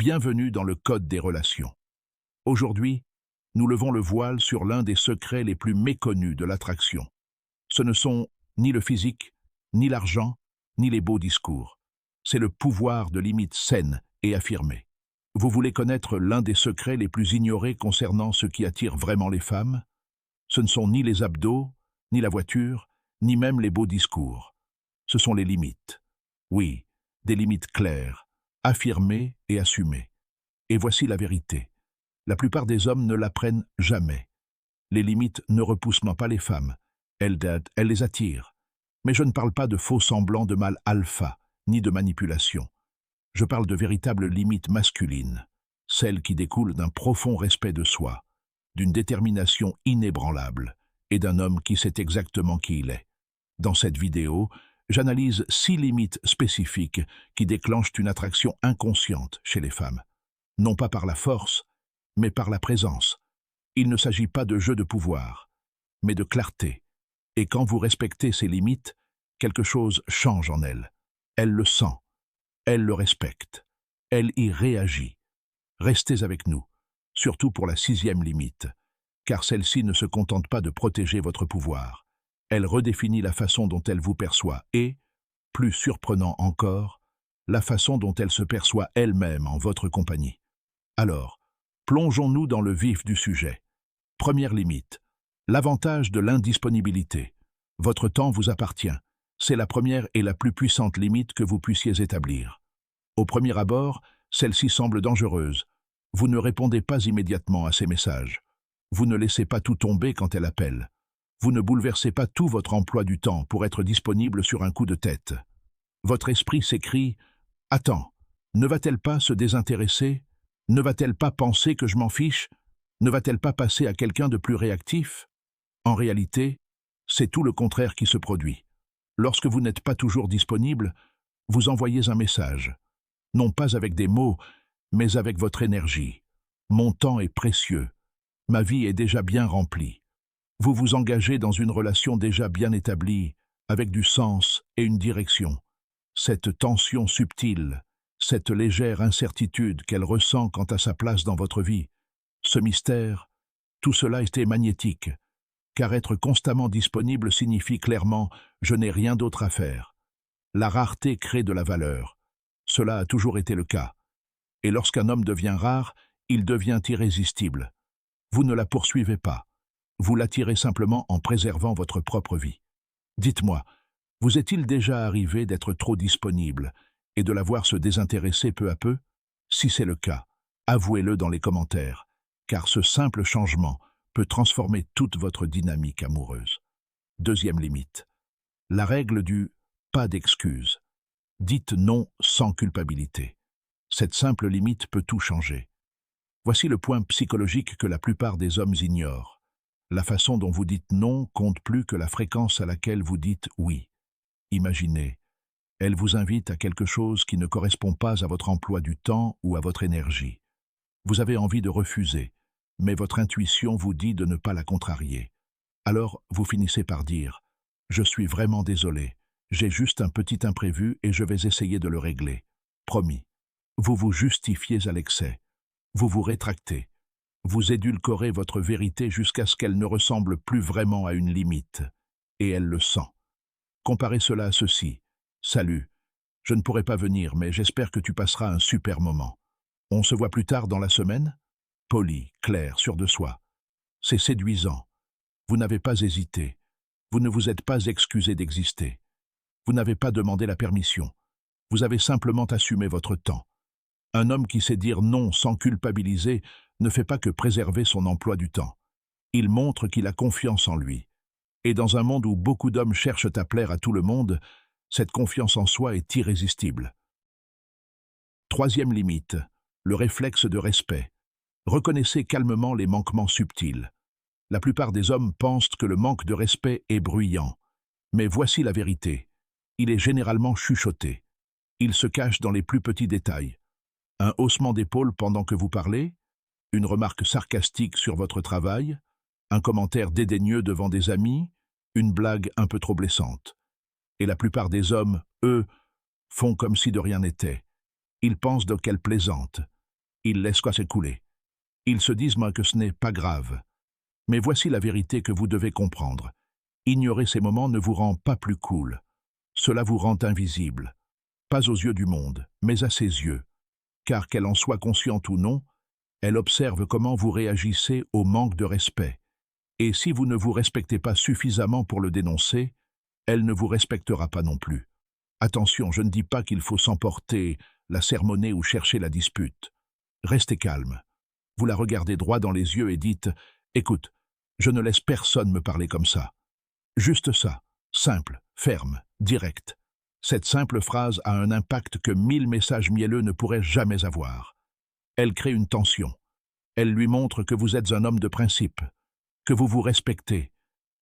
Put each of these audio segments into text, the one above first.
Bienvenue dans le Code des relations. Aujourd'hui, nous levons le voile sur l'un des secrets les plus méconnus de l'attraction. Ce ne sont ni le physique, ni l'argent, ni les beaux discours. C'est le pouvoir de limites saines et affirmées. Vous voulez connaître l'un des secrets les plus ignorés concernant ce qui attire vraiment les femmes? Ce ne sont ni les abdos, ni la voiture, ni même les beaux discours. Ce sont les limites. Oui, des limites claires, affirmées et assumées. Et voici la vérité. La plupart des hommes ne l'apprennent jamais. Les limites ne repoussent pas les femmes. Elles les attirent. Mais je ne parle pas de faux semblants de mâle alpha, ni de manipulation. Je parle de véritables limites masculines, celles qui découlent d'un profond respect de soi, d'une détermination inébranlable et d'un homme qui sait exactement qui il est. Dans cette vidéo, j'analyse 6 limites spécifiques qui déclenchent une attraction inconsciente chez les femmes. Non pas par la force, mais par la présence. Il ne s'agit pas de jeu de pouvoir, mais de clarté. Et quand vous respectez ces limites, quelque chose change en elle. Elle le sent, elle le respecte, elle y réagit. Restez avec nous, surtout pour la 6e limite, car celle-ci ne se contente pas de protéger votre pouvoir. Elle redéfinit la façon dont elle vous perçoit et, plus surprenant encore, la façon dont elle se perçoit elle-même en votre compagnie. Alors, plongeons-nous dans le vif du sujet. Première limite, l'avantage de l'indisponibilité. Votre temps vous appartient. C'est la première et la plus puissante limite que vous puissiez établir. Au premier abord, celle-ci semble dangereuse. Vous ne répondez pas immédiatement à ses messages. Vous ne laissez pas tout tomber quand elle appelle. Vous ne bouleversez pas tout votre emploi du temps pour être disponible sur un coup de tête. Votre esprit s'écrie « Attends, ne va-t-elle pas se désintéresser? Ne va-t-elle pas penser que je m'en fiche? Ne va-t-elle pas passer à quelqu'un de plus réactif ?» En réalité, c'est tout le contraire qui se produit. Lorsque vous n'êtes pas toujours disponible, vous envoyez un message. Non pas avec des mots, mais avec votre énergie. Mon temps est précieux. Ma vie est déjà bien remplie. Vous vous engagez dans une relation déjà bien établie, avec du sens et une direction. Cette tension subtile, cette légère incertitude qu'elle ressent quant à sa place dans votre vie, ce mystère, tout cela était magnétique, car être constamment disponible signifie clairement « je n'ai rien d'autre à faire ». La rareté crée de la valeur. Cela a toujours été le cas. Et lorsqu'un homme devient rare, il devient irrésistible. Vous ne la poursuivez pas. Vous l'attirez simplement en préservant votre propre vie. Dites-moi, vous est-il déjà arrivé d'être trop disponible et de la voir se désintéresser peu à peu? Si c'est le cas, avouez-le dans les commentaires, car ce simple changement peut transformer toute votre dynamique amoureuse. Deuxième limite, la règle du « pas d'excuses ». Dites non sans culpabilité. Cette simple limite peut tout changer. Voici le point psychologique que la plupart des hommes ignorent. La façon dont vous dites non compte plus que la fréquence à laquelle vous dites oui. Imaginez, elle vous invite à quelque chose qui ne correspond pas à votre emploi du temps ou à votre énergie. Vous avez envie de refuser, mais votre intuition vous dit de ne pas la contrarier. Alors, vous finissez par dire « Je suis vraiment désolé, j'ai juste un petit imprévu et je vais essayer de le régler. » Promis. Vous vous justifiez à l'excès. Vous vous rétractez. Vous édulcorez votre vérité jusqu'à ce qu'elle ne ressemble plus vraiment à une limite. Et elle le sent. Comparez cela à ceci. « Salut, je ne pourrai pas venir, mais j'espère que tu passeras un super moment. On se voit plus tard dans la semaine ?» Poli, clair, sûr de soi. C'est séduisant. Vous n'avez pas hésité. Vous ne vous êtes pas excusé d'exister. Vous n'avez pas demandé la permission. Vous avez simplement assumé votre temps. Un homme qui sait dire non sans culpabiliser ne fait pas que préserver son emploi du temps. Il montre qu'il a confiance en lui. Et dans un monde où beaucoup d'hommes cherchent à plaire à tout le monde, cette confiance en soi est irrésistible. Troisième limite, le réflexe de respect. Reconnaissez calmement les manquements subtils. La plupart des hommes pensent que le manque de respect est bruyant. Mais voici la vérité. Il est généralement chuchoté. Il se cache dans les plus petits détails. Un haussement d'épaule pendant que vous parlez, une remarque sarcastique sur votre travail, un commentaire dédaigneux devant des amis, une blague un peu trop blessante. Et la plupart des hommes, eux, font comme si de rien n'était. Ils pensent qu'elle plaisante. Ils laissent quoi s'écouler. Ils se disent moi que ce n'est pas grave. Mais voici la vérité que vous devez comprendre. Ignorer ces moments ne vous rend pas plus cool. Cela vous rend invisible. Pas aux yeux du monde, mais à ses yeux. Car qu'elle en soit consciente ou non, elle observe comment vous réagissez au manque de respect. Et si vous ne vous respectez pas suffisamment pour le dénoncer, elle ne vous respectera pas non plus. Attention, je ne dis pas qu'il faut s'emporter, la sermonner ou chercher la dispute. Restez calme. Vous la regardez droit dans les yeux et dites « Écoute, je ne laisse personne me parler comme ça. » Juste ça, simple, ferme, direct. Cette simple phrase a un impact que 1000 messages mielleux ne pourraient jamais avoir. Elle crée une tension. Elle lui montre que vous êtes un homme de principe, que vous vous respectez,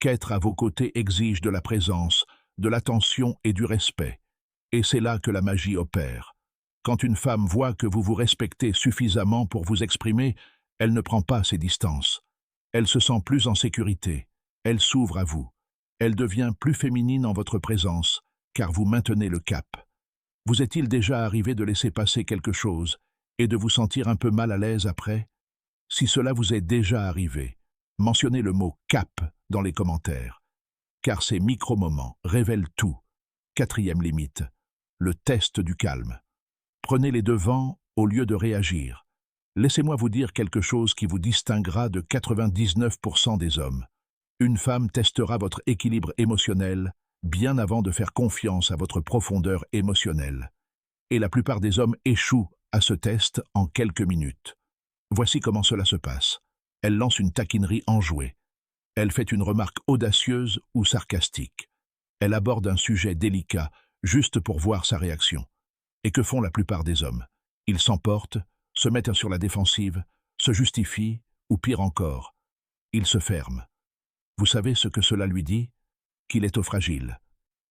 qu'être à vos côtés exige de la présence, de l'attention et du respect. Et c'est là que la magie opère. Quand une femme voit que vous vous respectez suffisamment pour vous exprimer, elle ne prend pas ses distances. Elle se sent plus en sécurité. Elle s'ouvre à vous. Elle devient plus féminine en votre présence, car vous maintenez le cap. Vous est-il déjà arrivé de laisser passer quelque chose et de vous sentir un peu mal à l'aise après? Si cela vous est déjà arrivé, mentionnez le mot « cap » dans les commentaires, car ces micro-moments révèlent tout. 4e limite, le test du calme. Prenez les devants au lieu de réagir. Laissez-moi vous dire quelque chose qui vous distinguera de 99% des hommes. Une femme testera votre équilibre émotionnel bien avant de faire confiance à votre profondeur émotionnelle. Et la plupart des hommes échouent à ce test en quelques minutes. Voici comment cela se passe. Elle lance une taquinerie enjouée. Elle fait une remarque audacieuse ou sarcastique. Elle aborde un sujet délicat, juste pour voir sa réaction. Et que font la plupart des hommes? Ils s'emportent, se mettent sur la défensive, se justifient, ou pire encore, ils se ferment. Vous savez ce que cela lui dit? Qu'il est au fragile,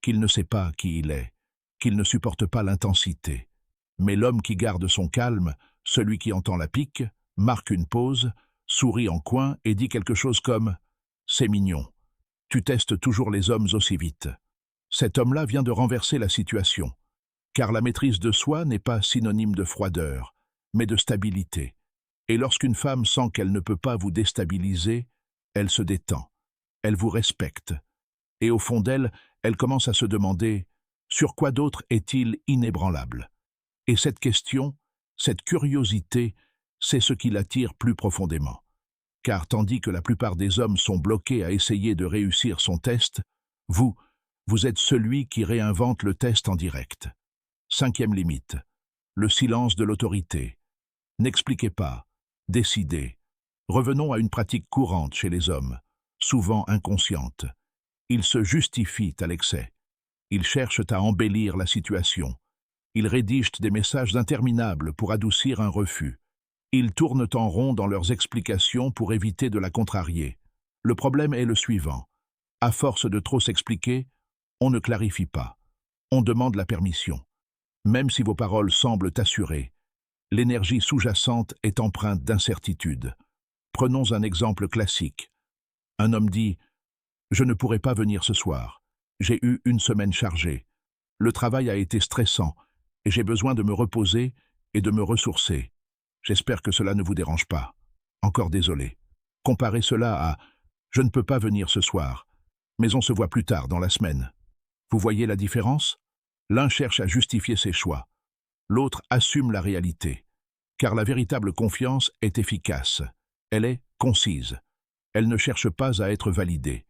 qu'il ne sait pas qui il est, qu'il ne supporte pas l'intensité. Mais l'homme qui garde son calme, celui qui entend la pique, marque une pause, sourit en coin et dit quelque chose comme « C'est mignon, tu testes toujours les hommes aussi vite ». Cet homme-là vient de renverser la situation, car la maîtrise de soi n'est pas synonyme de froideur, mais de stabilité. Et lorsqu'une femme sent qu'elle ne peut pas vous déstabiliser, elle se détend, elle vous respecte. Et au fond d'elle, elle commence à se demander « Sur quoi d'autre est-il inébranlable ?» Et cette question, cette curiosité, c'est ce qui l'attire plus profondément. Car tandis que la plupart des hommes sont bloqués à essayer de réussir son test, vous êtes celui qui réinvente le test en direct. 5e limite, le silence de l'autorité. N'expliquez pas, décidez. Revenons à une pratique courante chez les hommes, souvent inconsciente. Ils se justifient à l'excès. Ils cherchent à embellir la situation. Ils rédigent des messages interminables pour adoucir un refus. Ils tournent en rond dans leurs explications pour éviter de la contrarier. Le problème est le suivant. À force de trop s'expliquer, on ne clarifie pas. On demande la permission. Même si vos paroles semblent assurées, l'énergie sous-jacente est empreinte d'incertitude. Prenons un exemple classique. Un homme dit « Je ne pourrai pas venir ce soir. J'ai eu une semaine chargée. Le travail a été stressant et j'ai besoin de me reposer et de me ressourcer. J'espère que cela ne vous dérange pas. Encore désolé. » Comparez cela à « Je ne peux pas venir ce soir, mais on se voit plus tard dans la semaine. » Vous voyez la différence? L'un cherche à justifier ses choix. L'autre assume la réalité. Car la véritable confiance est efficace. Elle est concise. Elle ne cherche pas à être validée.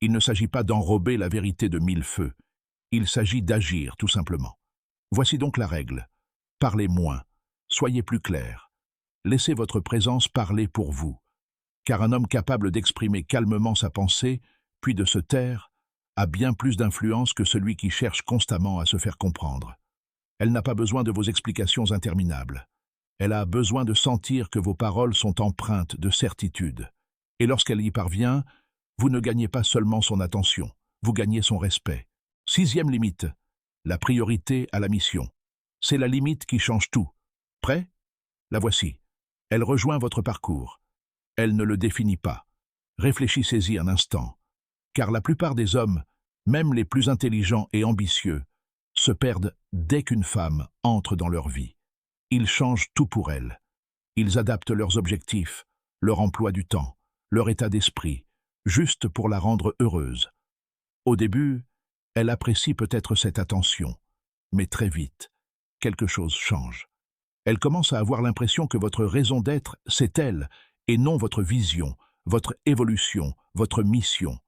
Il ne s'agit pas d'enrober la vérité de mille feux. Il s'agit d'agir, tout simplement. Voici donc la règle. Parlez moins. Soyez plus clair. Laissez votre présence parler pour vous. Car un homme capable d'exprimer calmement sa pensée, puis de se taire, a bien plus d'influence que celui qui cherche constamment à se faire comprendre. Elle n'a pas besoin de vos explications interminables. Elle a besoin de sentir que vos paroles sont empreintes de certitude. Et lorsqu'elle y parvient, vous ne gagnez pas seulement son attention, vous gagnez son respect. 6e limite, la priorité à la mission. C'est la limite qui change tout. Prêt? La voici. Elle rejoint votre parcours. Elle ne le définit pas. Réfléchissez-y un instant. Car la plupart des hommes, même les plus intelligents et ambitieux, se perdent dès qu'une femme entre dans leur vie. Ils changent tout pour elle. Ils adaptent leurs objectifs, leur emploi du temps, leur état d'esprit, juste pour la rendre heureuse. Au début, elle apprécie peut-être cette attention, mais très vite, quelque chose change. Elle commence à avoir l'impression que votre raison d'être, c'est elle, et non votre vision, votre évolution, votre mission.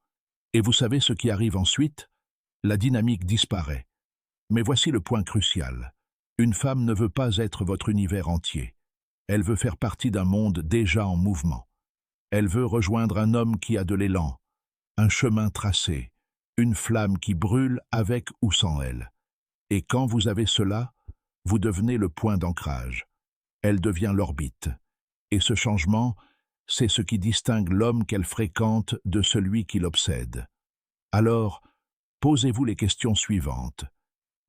Et vous savez ce qui arrive ensuite? La dynamique disparaît. Mais voici le point crucial. Une femme ne veut pas être votre univers entier. Elle veut faire partie d'un monde déjà en mouvement. Elle veut rejoindre un homme qui a de l'élan, un chemin tracé, une flamme qui brûle avec ou sans elle. Et quand vous avez cela, vous devenez le point d'ancrage. Elle devient l'orbite. Et ce changement, c'est ce qui distingue l'homme qu'elle fréquente de celui qui l'obsède. Alors, posez-vous les questions suivantes.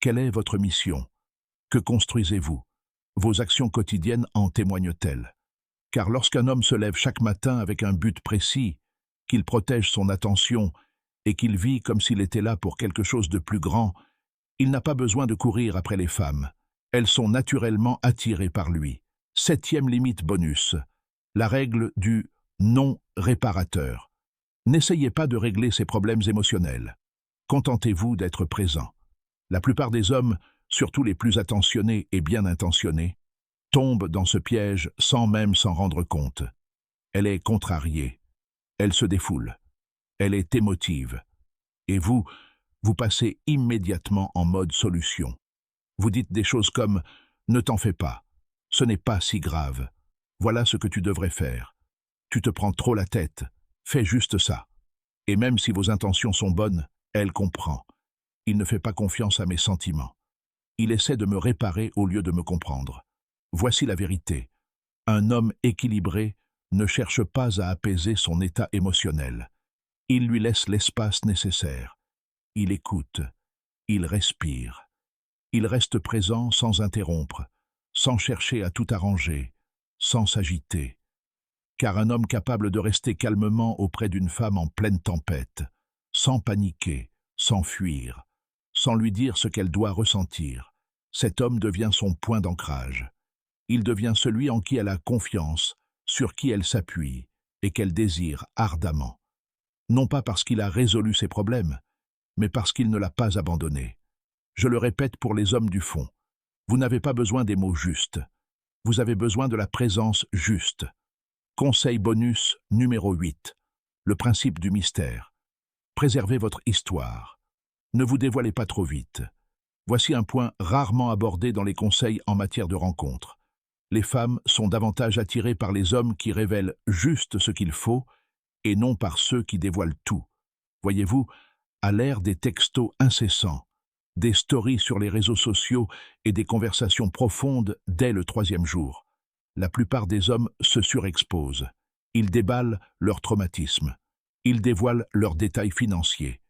Quelle est votre mission? Que construisez-vous? Vos actions quotidiennes en témoignent-elles? Car lorsqu'un homme se lève chaque matin avec un but précis, qu'il protège son attention et qu'il vit comme s'il était là pour quelque chose de plus grand, il n'a pas besoin de courir après les femmes. Elles sont naturellement attirées par lui. 7e limite bonus. La règle du non-réparateur. N'essayez pas de régler ces problèmes émotionnels. Contentez-vous d'être présent. La plupart des hommes, surtout les plus attentionnés et bien intentionnés, tombent dans ce piège sans même s'en rendre compte. Elle est contrariée. Elle se défoule. Elle est émotive. Et vous passez immédiatement en mode solution. Vous dites des choses comme « Ne t'en fais pas, ce n'est pas si grave, voilà ce que tu devrais faire. Tu te prends trop la tête, fais juste ça. » Et même si vos intentions sont bonnes, elle comprend. Il ne fait pas confiance à mes sentiments. Il essaie de me réparer au lieu de me comprendre. Voici la vérité. Un homme équilibré ne cherche pas à apaiser son état émotionnel. Il lui laisse l'espace nécessaire. Il écoute. Il respire. Il reste présent sans interrompre, sans chercher à tout arranger, sans s'agiter. Car un homme capable de rester calmement auprès d'une femme en pleine tempête, sans paniquer, sans fuir, sans lui dire ce qu'elle doit ressentir, cet homme devient son point d'ancrage. Il devient celui en qui elle a confiance, sur qui elle s'appuie et qu'elle désire ardemment. Non pas parce qu'il a résolu ses problèmes, mais parce qu'il ne l'a pas abandonné. Je le répète pour les hommes du fond. Vous n'avez pas besoin des mots justes. Vous avez besoin de la présence juste. Conseil bonus numéro 8. Le principe du mystère. Préservez votre histoire. Ne vous dévoilez pas trop vite. Voici un point rarement abordé dans les conseils en matière de rencontres. Les femmes sont davantage attirées par les hommes qui révèlent juste ce qu'il faut et non par ceux qui dévoilent tout. Voyez-vous, à l'ère des textos incessants, des stories sur les réseaux sociaux et des conversations profondes dès le 3e jour, la plupart des hommes se surexposent. Ils déballent leur traumatisme. Ils dévoilent leurs détails financiers.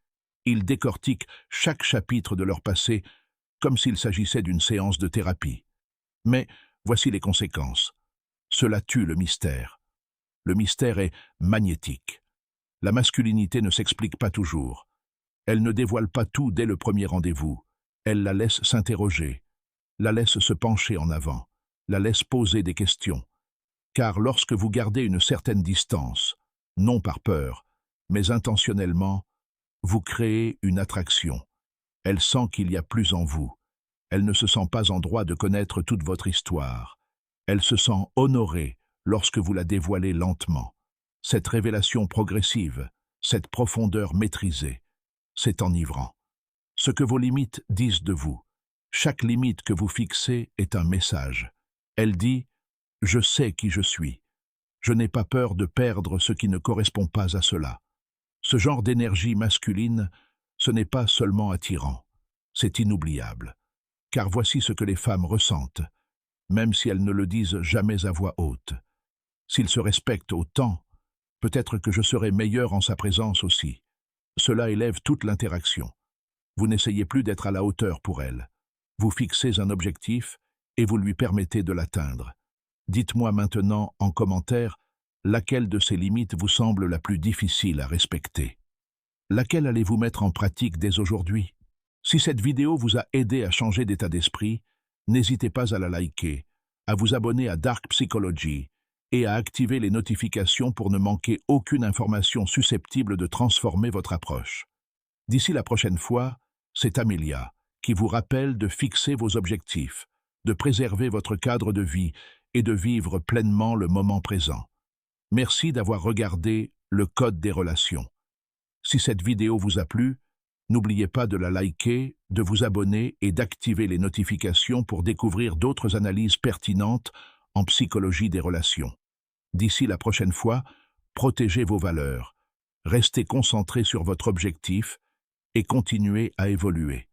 Ils décortiquent chaque chapitre de leur passé comme s'il s'agissait d'une séance de thérapie. Mais voici les conséquences. Cela tue le mystère. Le mystère est magnétique. La masculinité ne s'explique pas toujours. Elle ne dévoile pas tout dès le premier rendez-vous. Elle la laisse s'interroger, la laisse se pencher en avant, la laisse poser des questions. Car lorsque vous gardez une certaine distance, non par peur, mais intentionnellement, vous créez une attraction. Elle sent qu'il y a plus en vous. Elle ne se sent pas en droit de connaître toute votre histoire. Elle se sent honorée lorsque vous la dévoilez lentement. Cette révélation progressive, cette profondeur maîtrisée, c'est enivrant. Ce que vos limites disent de vous, chaque limite que vous fixez est un message. Elle dit « Je sais qui je suis. Je n'ai pas peur de perdre ce qui ne correspond pas à cela. » Ce genre d'énergie masculine, ce n'est pas seulement attirant, c'est inoubliable. Car voici ce que les femmes ressentent, même si elles ne le disent jamais à voix haute. S'ils se respectent autant, peut-être que je serai meilleur en sa présence aussi. Cela élève toute l'interaction. Vous n'essayez plus d'être à la hauteur pour elle. Vous fixez un objectif et vous lui permettez de l'atteindre. Dites-moi maintenant en commentaire laquelle de ces limites vous semble la plus difficile à respecter. Laquelle allez-vous mettre en pratique dès aujourd'hui? Si cette vidéo vous a aidé à changer d'état d'esprit, n'hésitez pas à la liker, à vous abonner à Dark Psychology et à activer les notifications pour ne manquer aucune information susceptible de transformer votre approche. D'ici la prochaine fois, c'est Amelia qui vous rappelle de fixer vos objectifs, de préserver votre cadre de vie et de vivre pleinement le moment présent. Merci d'avoir regardé le Code des relations. Si cette vidéo vous a plu, n'oubliez pas de la liker, de vous abonner et d'activer les notifications pour découvrir d'autres analyses pertinentes en psychologie des relations. D'ici la prochaine fois, protégez vos valeurs, restez concentrés sur votre objectif et continuez à évoluer.